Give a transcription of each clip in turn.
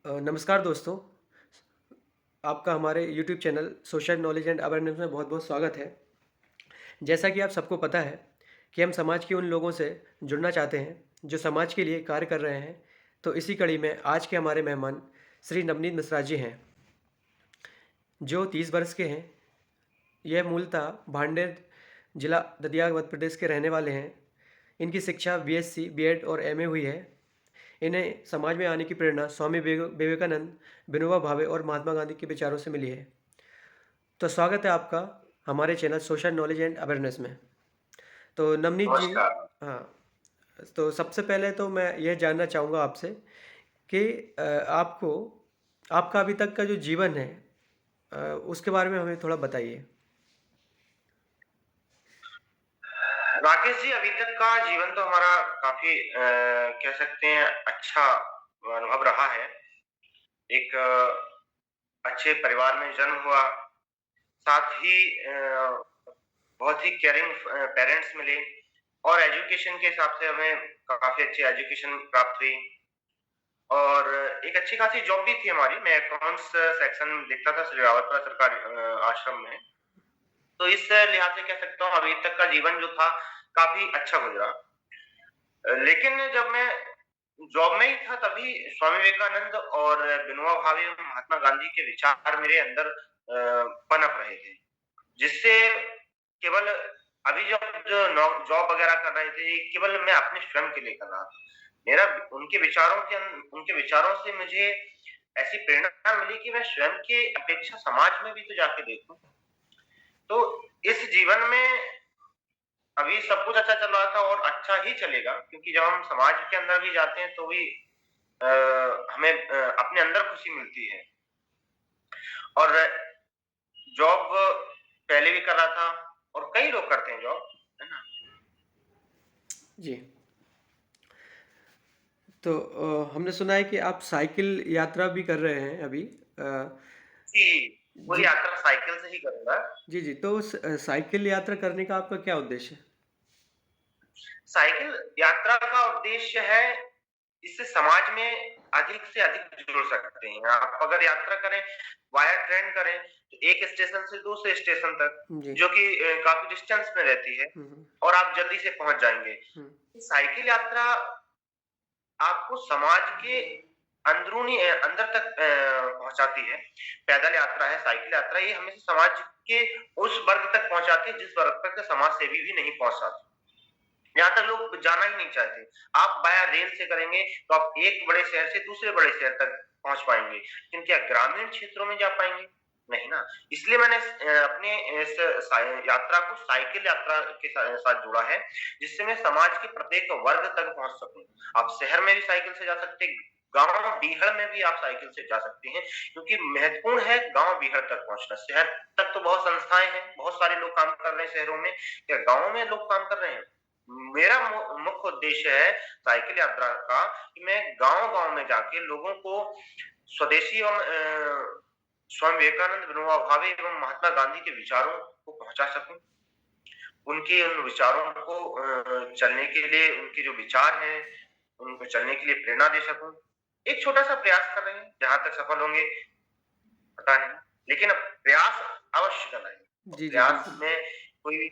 नमस्कार दोस्तों, आपका हमारे YouTube channel social knowledge and awareness में बहुत-बहुत स्वागत है। जैसा कि आप सबको पता है कि हम समाज के उन लोगों से जुड़ना चाहते हैं, जो समाज के लिए कार्य कर रहे हैं। तो इसी कड़ी में आज के हमारे मेहमान श्री नवनीत मिश्रा जी हैं, जो 30 वर्ष के हैं। यह मूलतः भांडेर जिला दतिया मध्य प्रदेश के रहने वाले हैं। इनकी शिक्षा बीएससी, बीएड और एमए हुई है। इन्हें समाज में आने की प्रेरणा स्वामी विवेकानंद, विनोबा भावे और महात्मा गांधी के विचारों से मिली है। तो स्वागत है आपका हमारे channel social knowledge and awareness में। तो नवनीत जी, नमस्कार। हाँ, तो सबसे पहले तो मैं यह जानना चाहूँगा आपसे कि आपको आपका अभी तक का जो जीवन है, उसके बारे में हमें थोड़ा बताइए। राकेश जी, अभी तक का जीवन तो हमारा काफ़ी कह सकते हैं अच्छा अनुभव रहा है। एक अच्छे परिवार में जन्म हुआ, साथ ही बहुत ही केयरिंग पेरेंट्स मिले और एजुकेशन के हिसाब से हमें काफ़ी अच्छी एजुकेशन प्राप्त हुई और एक अच्छी खासी जॉब भी थी हमारी। मैं अकाउंट्स सेक्शन देखता था श्री रावतपुरा सरकारी आश्रम में। तो इस लिहाज से कह सकता हूँ अभी तक का जीवन जो था काफ़ी अच्छा गुज़रा। लेकिन जब मैं जॉब में ही था तभी स्वामी विवेकानंद और विनोबा भावे और महात्मा गांधी के विचार मेरे अंदर पनप रहे थे। जिससे केवल अभी जब जो जॉब वगैरह कर रहे थे, ये केवल मैं अपने स्वयं के लिए कर रहा था। मेरा उनके विचारों से मुझे ऐसी प्रेरणा मिली कि मैं स्वयं के अपेक्षा समाज में भी तो जाके देखूं। तो इस जीवन में अभी सब कुछ अच्छा चल रहा था और अच्छा ही चलेगा, क्योंकि जब हम समाज के अंदर भी जाते हैं तो भी अ, हमें अपने अंदर खुशी मिलती है। और जॉब पहले भी कर रहा था और कई लोग करते हैं जॉब, है ना? जी, तो हमने सुना है कि आप साइकिल यात्रा भी कर रहे हैं अभी। जी, वो जी, यात्रा साइकिल से ही करूँगा। जी, जी। तो उस साइकिल यात्रा करने का आपका क्या उद्देश्य है? साइकिल यात्रा का उद्देश्य है, इससे समाज में अधिक से अधिक जुड़ सकते हैं। आप अगर यात्रा करें, वाया ट्रेन करें, तो एक स्टेशन से दूसरे स्टेशन तक, जी। जो कि काफ़ी डिस्टेंस में रहती है हुँ, हुँ, और आप जल्दी से पहुँच जाएँगे। हुँ। साइकिल यात्रा आपको समाज के अंदर तक पहुँचाती है। पैदल यात्रा है, साइकिल यात्रा, ये हमेशा समाज के उस वर्ग तक पहुँचाती है जिस वर्ग तक समाज सेवी भी नहीं पहुँच पाते। यहाँ तक लोग जाना ही नहीं चाहते। आप वाया रेल से करेंगे तो आप एक बड़े शहर से दूसरे बड़े शहर तक पहुँच पाएँगे। लेकिन क्या ग्रामीण क्षेत्रों में जा पाएँगे? नहीं ना। इसलिए मैंने अपने इस यात्रा को साइकिल यात्रा के साथ जोड़ा है, जिससे मैं समाज के प्रत्येक वर्ग तक पहुँच सकूँ। आप शहर में भी साइकिल से जा सकते हैं, गाँव-डीहर में भी आप साइकिल से जा सकते हैं, क्योंकि महत्वपूर्ण है गाँव-डीहर तक पहुँचना। शहर तक तो बहुत संस्थाएँ हैं, बहुत सारे लोग काम कर रहे हैं शहरों में, क्या गाँव में लोग काम कर रहे हैं? मेरा मुख्य उद्देश्य है साइकिल यात्रा का कि मैं गाँव-गाँव में जाके लोगों को स्वदेशी एवं स्वामी विवेकानंद, विनोबा भावे एवं महात्मा गांधी के विचारों को पहुँचा सकूँ। उनके उन विचारों को चलने के लिए उनके जो विचार हैं, उनको चलने के लिए प्रेरणा दे सकूँ। एक छोटा-सा प्रयास कर रहे हैं, जहाँ तक सफल होंगे पता नहीं, लेकिन प्रयास अवश्य करना है। जी, जी, प्रयास बिल्कुल। में कोई भी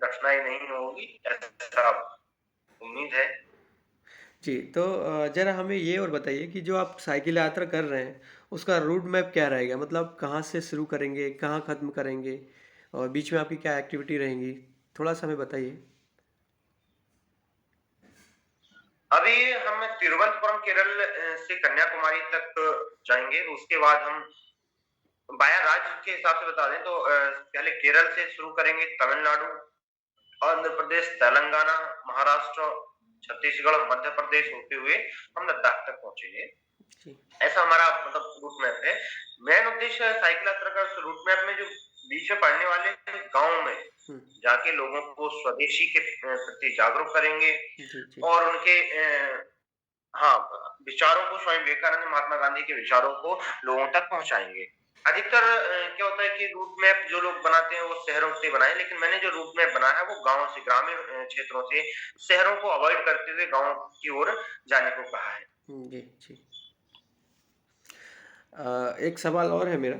कठिनाई नहीं होगी, ऐसा उम्मीद है। जी, तो ज़रा हमें ये और बताइए कि जो आप साइकिल यात्रा कर रहे हैं, उसका रूट मैप क्या रहेगा? मतलब कहाँ से शुरू करेंगे, कहाँ ख़त्म करेंगे और बीच में आपकी क्या एक्टिविटी रहेंगी? थोड़ा-सा हमें बताइए। अभी हम तिरुवनंतपुरम केरल से कन्याकुमारी तक जाएँगे, उसके बाद हम वाया राज्य के हिसाब से बता दें तो पहले केरल से शुरू करेंगे, तमिलनाडु, आंध्र प्रदेश, तेलंगाना, महाराष्ट्र, छत्तीसगढ़, मध्य प्रदेश होते हुए हम लद्दाख तक पहुँचेंगे। जी। ऐसा हमारा मतलब रूट मैप है। मेन उद्देश्य है साइकिल यात्रा का उस रूट मैप में जो बीच में पड़ने वाले गाँव में हुँ। जाके लोगों को स्वदेशी के प्रति जागरूक करेंगे जी, जी। और उनके हाँ, विचारों को स्वामी विवेकानंद, महात्मा गांधी के विचारों को लोगों तक पहुँचाएँगे। अधिकतर क्या होता है कि रूट मैप जो लोग बनाते हैं वो शहरों से बनाए, लेकिन मैंने जो रूट मैप बनाया है वो गाँव से, ग्रामीण क्षेत्रों से, शहरों को अवॉइड करते हुए गाँव की ओर जाने को कहा है। जी, जी। एक सवाल और है मेरा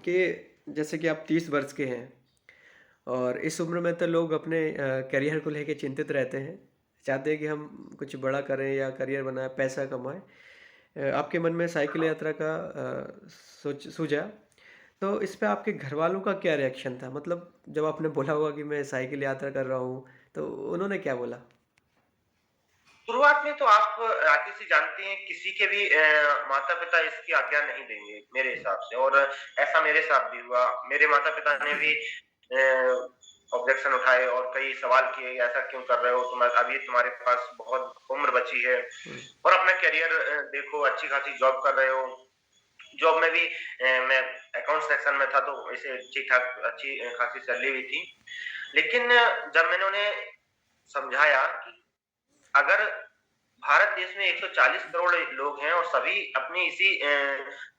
कि जैसे कि आप 30 वर्ष के हैं और इस उम्र में तो लोग अपने करियर को लेके चिंतित रहते हैं। चाहते हैं कि हम कुछ बड़ा करें या करियर बनाएँ, पैसा कमाएँ। आपके मन में साइकिल यात्रा का सोच सूझा, तो इस पे आपके घरवालों का क्या रिएक्शन था? मतलब जब आपने बोला होगा कि मैं साइकिल यात्रा कर रहा हूँ, तो उन्होंने क्या बोला? शुरुआत में तो आप राकेश जी जानते हैं किसी के भी माता-पिता इसकी आज्ञा नहीं देंगे मेरे हिसाब से और ऐसा मेरे साथ भी हुआ। मेरे माता-पिता ने भी ऑब्जेक्शन उठाए और कई सवाल किए, ऐसा क्यों कर रहे हो? अभी तुम्हारे पास बहुत उम्र बची है हुँ, और अपना करियर देखो, अच्छी खासी जॉब कर रहे हो। जॉब में भी मैं अकाउंट सेक्शन में था तो ऐसे ठीक-ठाक अच्छी खासी सैलरी भी थी। लेकिन जब मैंने उन्हें समझाया कि अगर भारत देश में 140 करोड़ लोग हैं और सभी अपनी इसी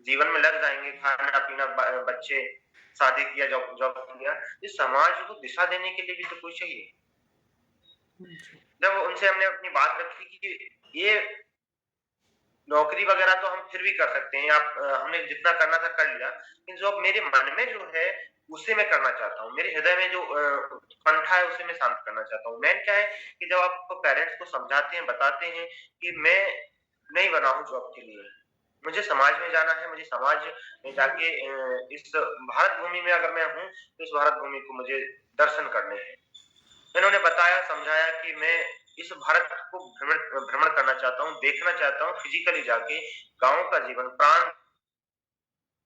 जीवन में लग जाएँगे, खाना-पीना बच्चे, शादी किया, जॉब जॉब किया, इस समाज को दिशा देने के लिए भी तो कोई चाहिए। जी, जब उनसे हमने अपनी बात रखी कि ये नौकरी वगैरह तो हम फिर भी कर सकते हैं, हमने जितना करना था कर लिया, लेकिन जो अब मेरे मन में जो है, उसे मैं करना चाहता हूँ। मेरे हृदय में जो उत्कंठा है, उसे मैं शांत करना चाहता हूँ। मेन क्या है कि जब आप पेरेंट्स को समझाते हैं, बताते हैं कि मैं नहीं बना हूँ जॉब के लिए, मुझे समाज में जाना है, मुझे समाज में जाके इस भारत भूमि में अगर मैं हूँ, तो इस भारत भूमि को मुझे दर्शन करने हैं। इन्होंने बताया, समझाया कि मैं इस भारत को भ्रमण भ्रमण करना चाहता हूँ, देखना चाहता हूँ फिज़िकली जाके, गाँव का जीवन, प्राण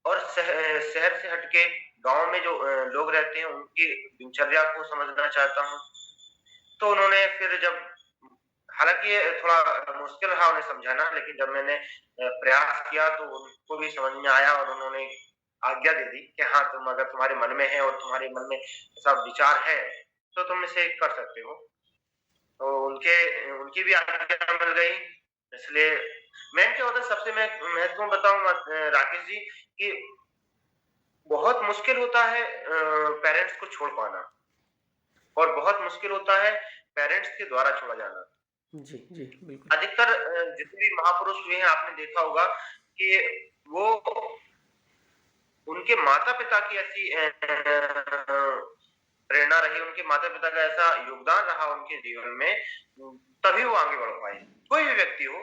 और शहर से हटके गाँव में जो लोग रहते हैं, उनकी दिनचर्या को समझना चाहता हूँ। तो उन्होंने फिर जब हालाँकि ये थोड़ा मुश्किल रहा उन्हें समझाना, लेकिन जब मैंने प्रयास किया तो उनको भी समझ में आया और उन्होंने आज्ञा दे दी कि हाँ, तुम अगर तुम्हारे मन में है और तुम्हारे मन में ऐसा विचार है, तो तुम इसे कर सकते हो। तो उनकी भी आज्ञा मिल गई। इसलिए मेन क्या होता है सबसे मैं महत्वपूर्ण बताऊँ राकेश जी कि बहुत मुश्किल होता है पेरेंट्स को छोड़ पाना और बहुत मुश्किल होता है पेरेंट्स के द्वारा छोड़ा जाना। जी, जी, बिल्कुल। अधिकतर जितने भी महापुरुष हुए हैं आपने देखा होगा कि वो उनके माता-पिता की ऐसी प्रेरणा रही, उनके माता-पिता का ऐसा योगदान रहा उनके जीवन में, तभी वो आगे बढ़ पाए। कोई भी व्यक्ति हो,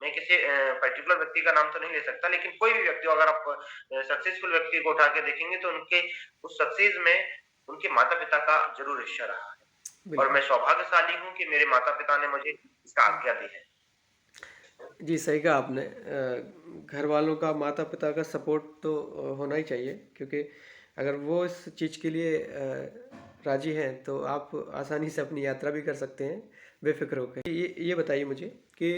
मैं किसी पर्टिकुलर व्यक्ति का नाम तो नहीं ले सकता, लेकिन कोई भी व्यक्ति हो अगर आप सक्सेसफुल व्यक्ति को उठा के देखेंगे तो उनके उस सक्सेस में उनके माता-पिता का ज़रूर हिस्सा रहा है। और बिल्कुल। मैं सौभाग्यशाली हूँ कि मेरे माता-पिता ने मुझे इसका आज्ञा दी है। जी, सही कहा आपने। घरवालों का, माता-पिता का सपोर्ट तो होना ही चाहिए क्योंकि अगर वो इस चीज़ के लिए राज़ी हैं, तो आप आसानी से अपनी यात्रा भी कर सकते हैं, बेफ़िक्र होके। ये बताइए मुझे कि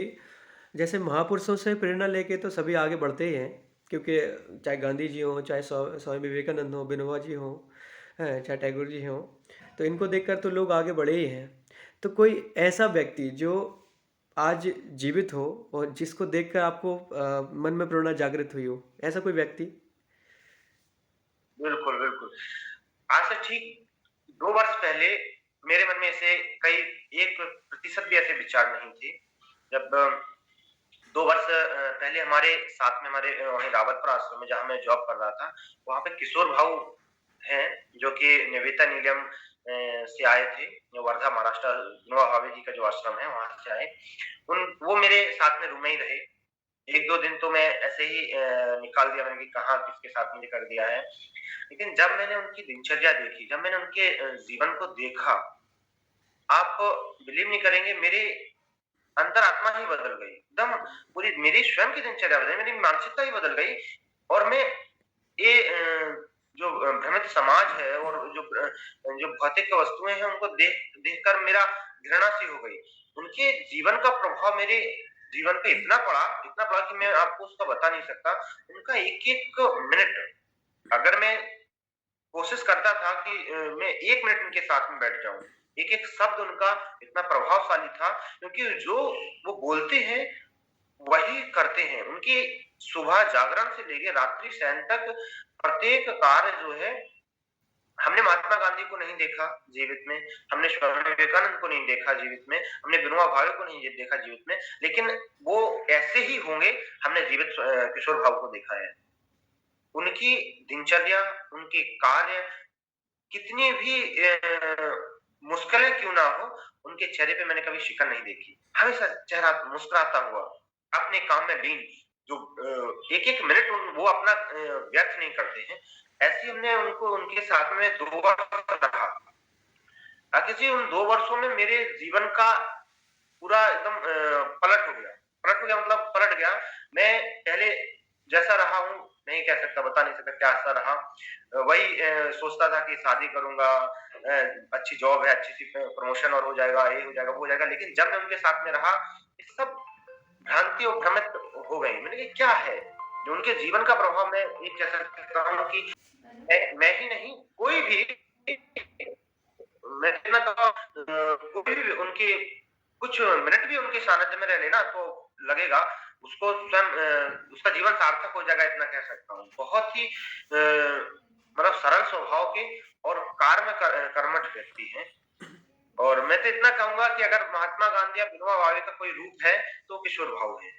जैसे महापुरुषों से प्रेरणा लेके तो सभी आगे बढ़ते ही हैं, क्योंकि चाहे गांधी जी हों, चाहे स्वामी विवेकानंद हों, विनोबा जी हों, हैं, चाहे टैगोर जी हों, तो इनको देखकर तो लोग आगे बढ़े ही हैं। तो कोई ऐसा व्यक्ति जो आज जीवित हो और जिसको देखकर आपको मन में प्रेरणा जागृत हुई हो, ऐसा कोई व्यक्ति? बिल्कुल, बिल्कुल। आज से ठीक 2 वर्ष पहले मेरे मन में ऐसे कई 1% भी ऐसे विचार नहीं थे। जब 2 वर्ष पहले हमारे साथ में हमारे वहीं रावतपुर आश्रम में जहाँ मैं जॉब कर रहा था, वहाँ पे किशोर भाऊ हैं, जो कि निवेता नीलम से आए थे, जो वर्धा महाराष्ट्र विनोबा भावे जी का जो आश्रम है, वहाँ से आए। उन वो मेरे साथ में रूम में ही रहे। 1-2 दिन तो मैं ऐसे ही निकाल दिया मैंने कि कहाँ किसके साथ मुझे कर दिया है। लेकिन जब मैंने उनकी दिनचर्या देखी, जब मैंने उनके जीवन को देखा, आप बिलीव नहीं करेंगे मेरे अंतरात्मा ही बदल गई। एकदम पूरी मेरी स्वयं की दिनचर्या बदली, मेरी मानसिकता ही बदल गई और मैं ये जो भ्रमित समाज है और जो भौतिक वस्तुएँ हैं उनको देखकर मेरा घृणा सी हो गई। उनके जीवन का प्रभाव मेरे जीवन पे इतना पड़ा कि मैं आपको उसका बता नहीं सकता। उनका एक-एक मिनट अगर मैं कोशिश करता था कि मैं 1 मिनट उनके साथ में बैठ जाऊँ। एक-एक शब्द उनका इतना प्रभावशाली था क्योंकि जो वो बोलते हैं, वही करते हैं। उनकी सुबह जागरण से लेके रात्रि शयन तक प्रत्येक कार्य जो है हमने महात्मा गांधी को नहीं देखा जीवित में, हमने स्वामी विवेकानंद को नहीं देखा जीवित में, हमने विनोबा भावे को नहीं देखा जीवित में, लेकिन वो ऐसे ही होंगे, हमने जीवित किशोर भाऊ को देखा है। उनकी दिनचर्या, उनके कार्य कितनी भी मुश्किलें क्यों ना हो, उनके चेहरे पे मैंने कभी शिकन नहीं देखी। हमेशा चेहरा मुस्कुराता हुआ, अपने काम में लीन, जो एक-एक मिनट वो अपना व्यर्थ नहीं करते हैं। ऐसे ही हमने उनको उनके साथ में 2 वर्ष रहा। राकेश जी, उन 2 वर्षों में मेरे जीवन का पूरा एकदम पलट हो गया। पलट हो गया मतलब पलट गया। मैं पहले जैसा रहा हूँ, नहीं कह सकता, बता नहीं सकता कैसा रहा। वही सोचता था कि शादी करूँगा, अच्छी जॉब है, अच्छी-सी प्रमोशन और हो जाएगा, ये हो जाएगा, वो हो जाएगा। लेकिन जब मैं उनके साथ में रहा, ये सब भ्रांति और भ्रमित हो गई। मैंने कहा क्या है? जो उनके जीवन का प्रभाव मैं ये कह सकता हूँ कि मैं ही नहीं, कोई भी, मैं इतना कहूँगा, कोई भी उनके कुछ मिनट भी उनके सानिध्य में रह लेना तो लगेगा उसको स्वयं उसका जीवन सार्थक हो जाएगा, इतना कह सकता हूँ। बहुत ही मतलब सरल स्वभाव के और कर्मठ व्यक्ति हैं। और मैं तो इतना कहूँगा कि अगर महात्मा गांधी या विनोबा भावे का कोई रूप है, तो किशोर भाऊ है।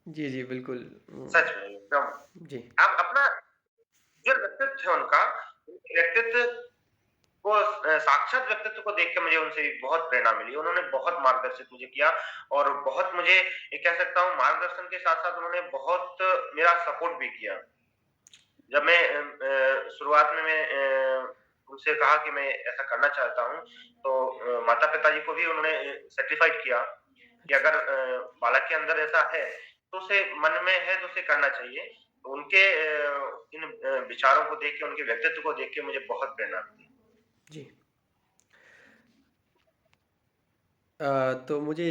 जी, जी, बिल्कुल। सच में एकदम। जी। आप अपना जो व्यक्तित्व है उनका, उनके व्यक्तित्व वो साक्षात व्यक्तित्व को देख के मुझे उनसे बहुत प्रेरणा मिली। उन्होंने बहुत मार्गदर्शित मुझे किया और बहुत मुझे ये कह सकता हूँ मार्गदर्शन के साथ-साथ उन्होंने बहुत मेरा सपोर्ट भी किया। जब मैं शुरुआत में मैं उनसे कहा कि मैं ऐसा करना चाहता हूँ, तो माता-पिता जी को भी उन्होंने सर्टिफ़ाइड किया कि अच्छा। अगर बालक के अंदर ऐसा है, तो उसे मन में है तो उसे करना चाहिए। तो उनके इन विचारों को देख के, उनके व्यक्तित्व को देख के मुझे बहुत प्रेरणा मिली। जी। तो मुझे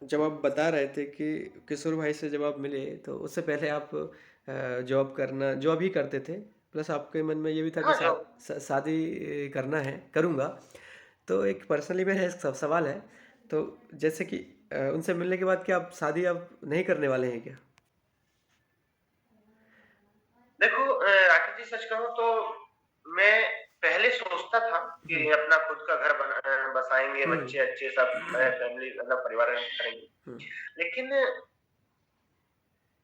जब आप बता रहे थे कि किशोर भाई से जब आप मिले तो उससे पहले आप जॉब ही करते थे, प्लस आपके मन में ये भी था कि हाँ, जो शादी करना है, करूँगा। तो एक पर्सनली मेरा एक सवाल है, तो जैसे कि उनसे मिलने के बाद क्या आप शादी अब नहीं करने वाले हैं क्या? देखो राकेश जी, सच कहूँ तो मैं पहले सोचता था हुँ, कि अपना खुद का घर बसाएँगे, हुँ, बच्चे अच्छे सब फैमिली मतलब परिवार करेंगे। हुँ, लेकिन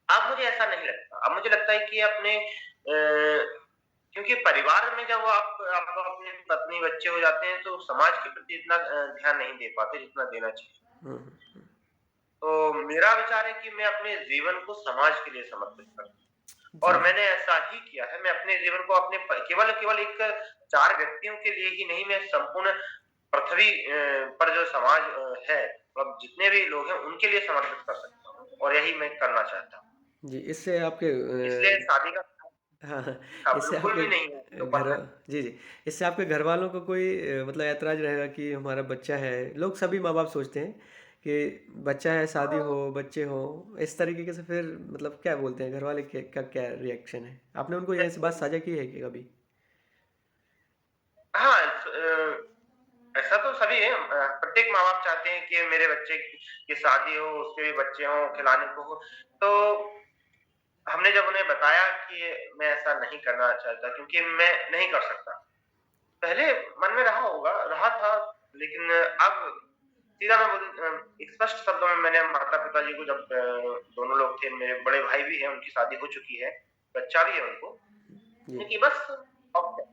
अब मुझे ऐसा नहीं लगता। अब मुझे लगता है कि अपने क्योंकि परिवार में जब आप अपनी पत्नी, बच्चे हो जाते हैं तो समाज के प्रति इतना ध्यान नहीं दे पाते जितना देना चाहिए। हुँ, तो मेरा विचार है कि मैं अपने जीवन को समाज के लिए समर्पित करूँ। जी, और मैंने ऐसा ही किया है। मैं अपने जीवन को अपने केवल केवल एक 4 व्यक्तियों के लिए ही नहीं, मैं संपूर्ण पृथ्वी पर जो समाज है, मतलब जितने भी लोग हैं उनके लिए समर्पित कर सकता हूँ और यही मैं करना चाहता हूँ। जी, इससे आपके इसलिए शादी का हाँ, हाँ, हाँ, इससे बिल्कुल आपके भी नहीं है तो घर पता जी, जी, इससे आपके घरवालों को कोई मतलब ऐतराज़ रहेगा कि हमारा बच्चा है, लोग सभी माँ-बाप सोचते हैं कि बच्चा है, शादी हाँ, हो, बच्चे हों, इस तरीके के से फिर मतलब क्या बोलते हैं घरवाले के का क्या रिएक्शन है? आपने उनको ये ऐसी बात देखिए साझा की है कि कभी? हाँ, ऐसा तो सभी है। प्रत्येक माँ-बाप चाहते हैं कि मेरे बच्चे की शादी हो, उसके भी बच्चे हों, खिलाने को हो। तो हमने जब उन्हें बताया कि मैं ऐसा नहीं करना चाहता क्योंकि मैं नहीं कर सकता। पहले मन में रहा होगा, रहा था, लेकिन अब सीधा मैं स्पष्ट शब्दों में मैंने माता-पिता जी को जब दोनों लोग थे, मेरे बड़े भाई भी हैं, उनकी शादी हो चुकी है, बच्चा भी है उनको। जी, मैंने कि बस अब क्या?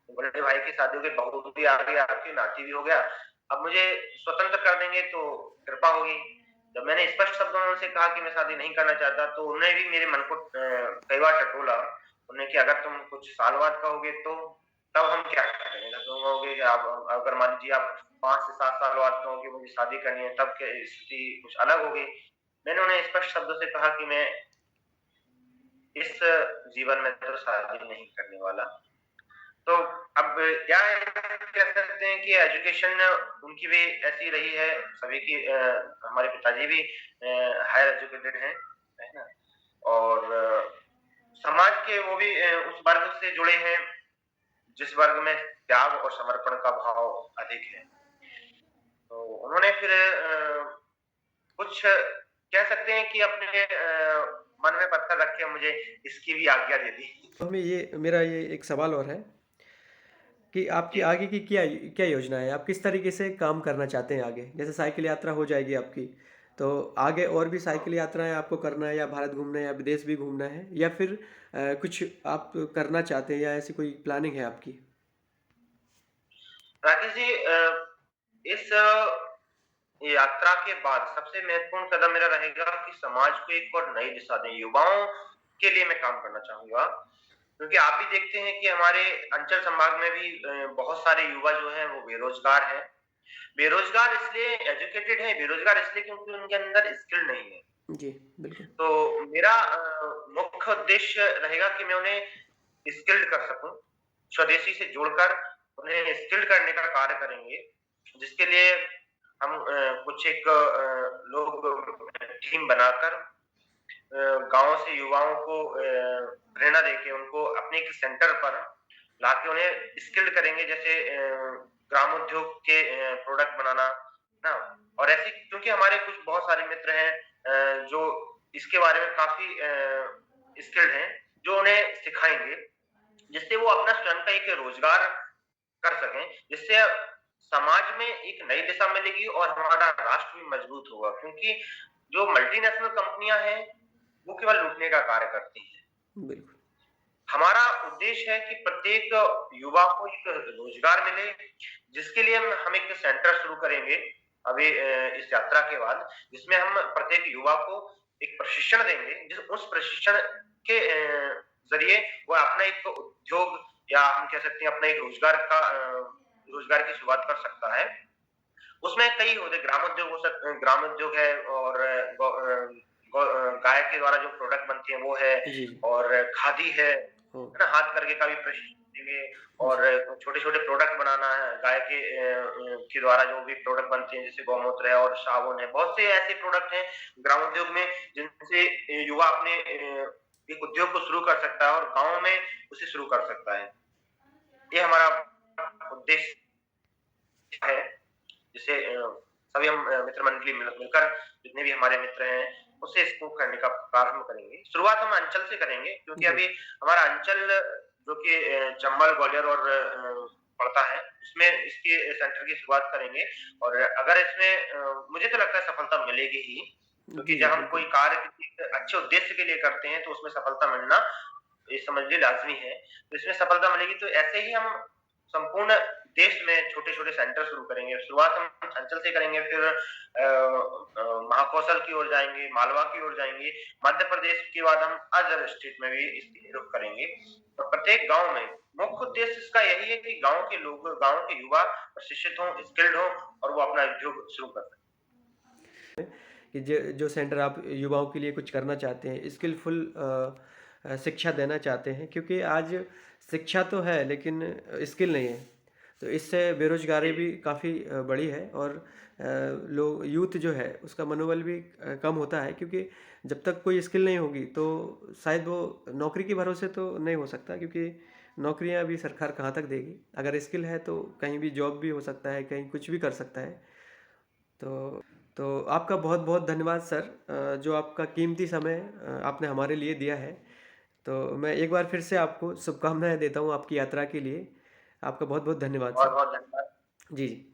बड़े भाई की शादी हो गई, बहू भी आ गई आपकी, नाती भी हो गया। अब मुझे स्वतंत्र कर देंगे तो कृपा होगी। जब मैंने स्पष्ट शब्दों में उनसे कहा कि मैं शादी नहीं करना चाहता, तो उन्होंने भी मेरे मन को कई बार टटोला। उन्होंने कि अगर तुम कुछ साल बाद कहोगे तो तब हम क्या करेंगे? अगर तुम कहोगे कि आप अगर मान लीजिए आप 5 से 7 साल बाद कहोगे मुझे शादी करनी है, तब क्या स्थिति कुछ अलग होगी। मैंने उन्हें स्पष्ट शब्दों से कहा कि मैं इस जीवन में तो शादी नहीं करने वाला। तो अब क्या है, कह सकते हैं कि एजुकेशन उनकी भी ऐसी रही है, सभी की हमारे पिताजी भी हायर एजुकेटेड हैं, है ना? और समाज के वो भी उस वर्ग से जुड़े हैं, जिस वर्ग में त्याग और समर्पण का भाव अधिक है। तो उन्होंने फिर कुछ कह सकते हैं कि अपने मन में पत्थर रख के मुझे इसकी भी आज्ञा दे दी। हमें ये मेरा ये एक सवाल और है कि आपकी जी। आगे की क्या क्या योजना है? आप किस तरीके से काम करना चाहते हैं आगे? जैसे साइकिल यात्रा हो जाएगी आपकी, तो आगे और भी साइकिल यात्राएँ आपको करना है या भारत घूमना है या विदेश भी घूमना है या फिर कुछ आप करना चाहते हैं या ऐसी कोई प्लानिंग है आपकी? राकेश जी, इस यात्रा के बाद सबसे महत्वपूर्ण कदम मेरा रहेगा कि समाज को एक और नई दिशा दें। युवाओं के लिए मैं काम करना चाहूँगा, क्योंकि आप भी देखते हैं कि हमारे अंचल संभाग में भी बहुत सारे युवा जो हैं वो बेरोज़गार हैं। बेरोज़गार इसलिए एजुकेटेड हैं, बेरोज़गार इसलिए क्योंकि उनके अंदर स्किल नहीं है। जी, बिल्कुल। तो मेरा मुख्य उद्देश्य रहेगा कि मैं उन्हें स्किल्ड कर सकूँ, स्वदेशी से जोड़कर उन्हें स्किल्ड करने का कार्य करेंगे, जिसके लिए हम कुछ एक लोग टीम बनाकर गाँव से युवाओं को प्रेरणा देके उनको अपने एक सेंटर पर लाके उन्हें स्किल्ड करेंगे, जैसे ग्राम उद्योग के प्रोडक्ट बनाना, ना? और ऐसे क्योंकि हमारे कुछ बहुत सारे मित्र हैं जो इसके बारे में काफ़ी स्किल्ड हैं, जो उन्हें सिखाएँगे, जिससे वो अपना स्वयं का एक रोज़गार कर सकें, जिससे समाज में एक नई दिशा मिलेगी और हमारा राष्ट्र भी मजबूत होगा, क्योंकि जो मल्टीनेशनल कंपनियाँ हैं, वो केवल लूटने का कार्य करती हैं। बिल्कुल। हमारा उद्देश्य है कि प्रत्येक युवा को एक रोजगार मिले, जिसके लिए हम एक सेंटर शुरू करेंगे अभी इस यात्रा के बाद, जिसमें हम प्रत्येक युवा को एक प्रशिक्षण देंगे, जिस उस प्रशिक्षण के ज़रिए वो अपना एक उद्योग या हम कह सकते हैं अपना एक रोजगार की शुरुआत कर सकता है। उसमें कई होते ग्रामोद्योग ग्राम उद्योग है और गाय के द्वारा जो प्रोडक्ट बनती हैं वो है जी, जी। और खादी ओह! है ना? हाथ करघे का भी प्रशिक्षण देंगे जी, और छोटे-छोटे प्रोडक्ट बनाना है गाय के द्वारा जो भी प्रोडक्ट बनते हैं जैसे गौमूत्र है और साबुन है, बहुत से ऐसे प्रोडक्ट हैं ग्राम उद्योग में जिनसे युवा अपने एक उद्योग को शुरू कर सकता है और गाँव में उसे शुरू कर सकता है। ये हमारा उद्देश्य है। जिससे सभी हम मित्र मंडली मिलकर जितने भी हमारे मित्र हैं, उससे इसको करने का प्रारंभ करेंगे। शुरुआत हम अंचल से करेंगे क्योंकि जी। अभी हमारा अंचल जो कि चंबल, ग्वालियर और पड़ता है, उसमें इसके सेंटर की शुरुआत करेंगे और अगर इसमें मुझे तो लगता है सफलता मिलेगी ही, क्योंकि जी, जी, जब हम कोई बिल्कुल। कार्य किसी एक अच्छे उद्देश्य के लिए करते हैं, तो उसमें सफलता मिलना ये समझ लीजिए लाज़मी है। तो इसमें सफलता मिलेगी तो ऐसे ही हम संपूर्ण देश में छोटे-छोटे सेंटर शुरू करेंगे। शुरुआत हम अंचल से करेंगे फिर महाकौशल की ओर जाएँगे, मालवा की ओर जाएँगे, मध्य प्रदेश के बाद हम अदर स्टेट में भी इसकी रुख करेंगे। और प्रत्येक गाँव में मुख्य उद्देश्य इसका यही है कि गाँव के लोग, गाँव के युवा प्रशिक्षित हों, स्किल्ड हों और वो अपना उद्योग शुरू कर सकें। कि जो सेंटर आप युवाओं के लिए कुछ करना चाहते हैं, स्किलफुल शिक्षा देना चाहते हैं क्योंकि आज शिक्षा तो है लेकिन स्किल नहीं है। तो इससे बेरोज़गारी जी, भी काफ़ी बढ़ी है और लोग यूथ जो है उसका मनोबल भी कम होता है क्योंकि जब तक कोई स्किल नहीं होगी तो शायद वो नौकरी के भरोसे तो नहीं हो सकता क्योंकि नौकरियां भी सरकार कहाँ तक देगी। अगर स्किल है तो कहीं भी जॉब भी हो सकता है, कहीं कुछ भी कर सकता है। तो तो आपका बहुत-बहुत धन्यवाद सर, जो आपका कीमती समय आपने हमारे लिए दिया है। तो मैं एक बार फिर से आपको शुभकामनाएँ देता हूँ आपकी यात्रा के लिए। आपका बहुत-बहुत धन्यवाद सर। बहुत-बहुत धन्यवाद। जी, जी।